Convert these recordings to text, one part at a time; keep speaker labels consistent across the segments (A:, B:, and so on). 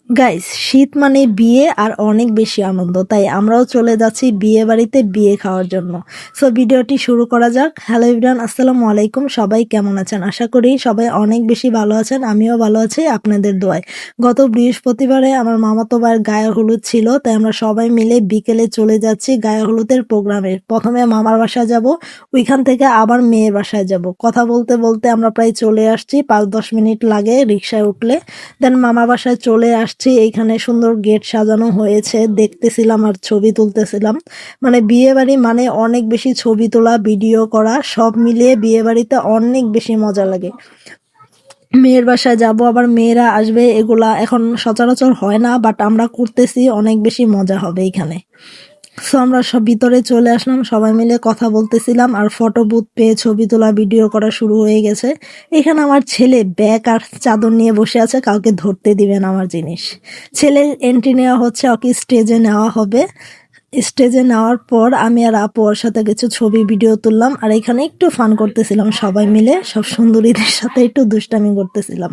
A: Guys, শীত মানে বিয়ে আর অনেক বেশি আনন্দ, তাই আমরাও চলে যাচ্ছি বিয়ে বাড়িতে বিয়ে খাওয়ার জন্য। সো ভিডিওটি শুরু করা যাক। হ্যালো এভরিওয়ান, আসসালামু আলাইকুম। সবাই কেমন আছেন? আশা করি সবাই অনেক বেশি ভালো আছেন। আমিও ভালো আছি আপনাদের দোয়ায়। গত বৃহস্পতিবারে আমার মামাতো ভাইয়ের গায়ে হলুদ ছিল, তাই আমরা সবাই মিলে বিকেলে চলে যাচ্ছি গায়ে হলুদের প্রোগ্রামে। প্রথমে মামার বাসায় যাব, ওইখান থেকে আবার মেয়ের বাসায় যাব। কথা বলতে বলতে আমরা প্রায় চলে আসছি, 5-10 মিনিট লাগে রিক্সায় উঠলে। দেন মামার বাসায় চলে আসছি, এইখানে সুন্দর গেট সাজানো হয়েছে, দেখতেছিলাম আর ছবি তুলতেছিলাম। মানে বিয়ে বাড়ি মানে অনেক বেশি ছবি তোলা, ভিডিও করা, সব মিলিয়ে বিয়ে বাড়িতে অনেক বেশি মজা লাগে। মেয়ের বাসায় যাব, আবার মেয়েরা আসবে, এগুলা এখন সচরাচর হয় না, বাট আমরা করতেছি, অনেক বেশি মজা হবে এখানে। সো আমরা সব ভিতরে চলে আসলাম, সবাই মিলে কথা বলতেছিলাম আর ফটো বুথ পেয়ে ছবি তোলা ভিডিও করা শুরু হয়ে গেছে। এখানে আমার ছেলে ব্যাগ আর চাদর নিয়ে বসে আছে, কাউকে ধরতে দিবেন আমার জিনিস। ছেলের এন্ট্রি নেওয়া হচ্ছে, ওকে স্টেজে নেওয়া হবে। স্টেজে নেওয়ার পর আমি আর আপু ওর সাথে কিছু ছবি ভিডিও তুললাম, আর এখানে একটু ফান করতেছিলাম সবাই মিলে, সব সুন্দরীদের সাথে একটু দুষ্টামি করতেছিলাম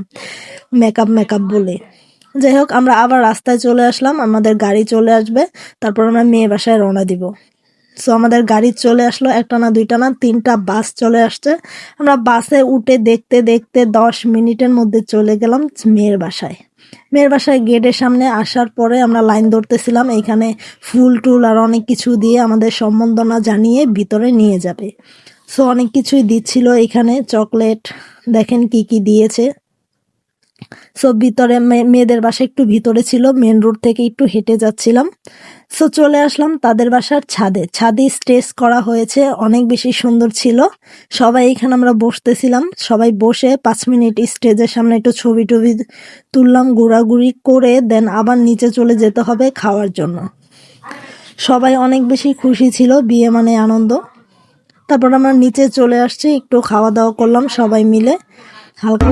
A: মেকআপ বলে। যাই হোক, আমরা আবার রাস্তায় চলে আসলাম, আমাদের গাড়ি চলে আসবে, তারপর আমরা মেয়ে বাসায় রওনা দিব। সো আমাদের গাড়ি চলে আসলো, একটা না দুইটা না 3টা বাস চলে আসছে। আমরা বাসে উঠে দেখতে দেখতে 10 মিনিটের মধ্যে চলে গেলাম মেয়ের বাসায়। মেয়ের বাসায় গেটের সামনে আসার পরে আমরা লাইন ধরতেছিলাম, এইখানে ফুল টুল আর অনেক কিছু দিয়ে আমাদের সম্বর্ধনা জানিয়ে ভিতরে নিয়ে যাবে। সো অনেক কিছুই দিচ্ছিল এখানে, চকলেট, দেখেন কি কি দিয়েছে। সো ভিতরে মেয়েদের বাসা একটু ভিতরে ছিল, মেন রোড থেকে একটু হেঁটে যাচ্ছিলাম। সো চলে আসলাম তাদের বাসার ছাদে স্টেজ করা হয়েছে, অনেক বেশি সুন্দর ছিল। সবাই এখানে আমরা বসতেছিলাম, সবাই বসে 5 মিনিট স্টেজের সামনে একটু ছবি টবি তুললাম, ঘোরাঘুরি করে দেন আবার নিচে চলে যেতে হবে খাওয়ার জন্য। সবাই অনেক বেশি খুশি ছিল, বিয়ে মানে আনন্দ। তারপর আমরা নিচে চলে আসছি, একটু খাওয়া দাওয়া করলাম সবাই মিলে, হালকা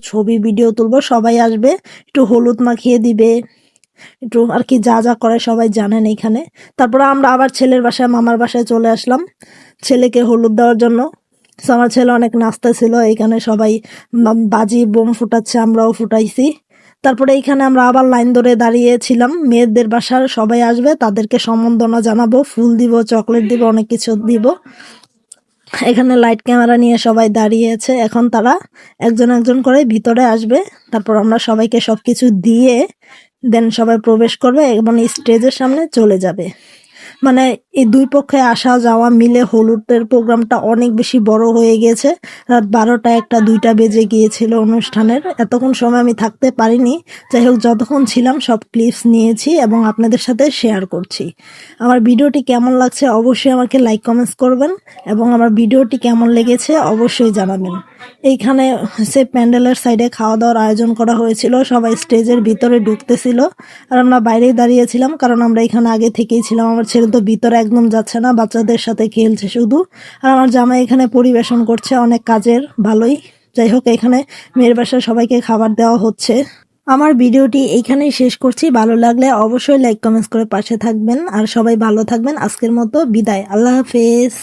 A: ছবি ভিডিও তুলবো, সবাই আসবে, একটু হলুদ মাখিয়ে দিবে, একটু আর কি যা যা করে সবাই জানেন এখানে। তারপরে আমরা আবার ছেলের বাসায়, মামার বাসায় চলে আসলাম ছেলেকে হলুদ দেওয়ার জন্য। আমার ছেলে অনেক নাচতে ছিল, এখানে সবাই বাজি বোম ফুটাচ্ছে, আমরাও ফুটাইছি। তারপরে এইখানে আমরা আবার লাইন ধরে দাঁড়িয়েছিলাম, মেয়েদের বাসার সবাই আসবে, তাদেরকে সম্বর্ধনা জানাবো, ফুল দিব, চকলেট দিব, অনেক কিছু দিব। এখানে লাইট ক্যামেরা নিয়ে সবাই দাঁড়িয়েছে, এখন তারা একজন একজন করে ভিতরে আসবে, তারপর আমরা সবাইকে সবকিছু দিয়ে দেন সবাই প্রবেশ করবে এবং স্টেজের সামনে চলে যাবে। মানে এই দুই পক্ষে আসা যাওয়া মিলে হলুদের প্রোগ্রামটা অনেক বেশি বড় হয়ে গেছে। রাত 12টা, 1টা, 2টা বেজে গিয়েছিল অনুষ্ঠানের, এতক্ষণ সময় আমি থাকতে পারিনি। যাই হোক, যতক্ষণ ছিলাম সব ক্লিপস নিয়েছি এবং আপনাদের সাথে শেয়ার করছি। আমার ভিডিওটি কেমন লাগছে অবশ্যই আমাকে লাইক কমেন্টস করবেন, এবং আমার ভিডিওটি কেমন লেগেছে অবশ্যই জানাবেন। এইখানে সে প্যান্ডেলের সাইডে খাওয়া দাওয়ার আয়োজন করা হয়েছিল, সবাই স্টেজের ভিতরে ঢুকতেছিল আর আমরা বাইরেই দাঁড়িয়েছিলাম, কারণ আমরা এখানে আগে থেকেই ছিলাম। আমার ছেলে তো ভিতরে একদম যাচ্ছে না, বাচ্চাদের সাথে খেলছে শুধু, আর আমার জামাই এখানে পরিবেশন করছে, অনেক কাজের, ভালোই। যাই হোক, এখানে মেয়ের বাসায় সবাইকে খাবার দেওয়া হচ্ছে। আমার ভিডিওটি এইখানেই শেষ করছি, ভালো লাগলে অবশ্যই লাইক কমেন্টস করে পাশে থাকবেন, আর সবাই ভালো থাকবেন। আজকের মতো বিদায়, আল্লাহ হাফেজ।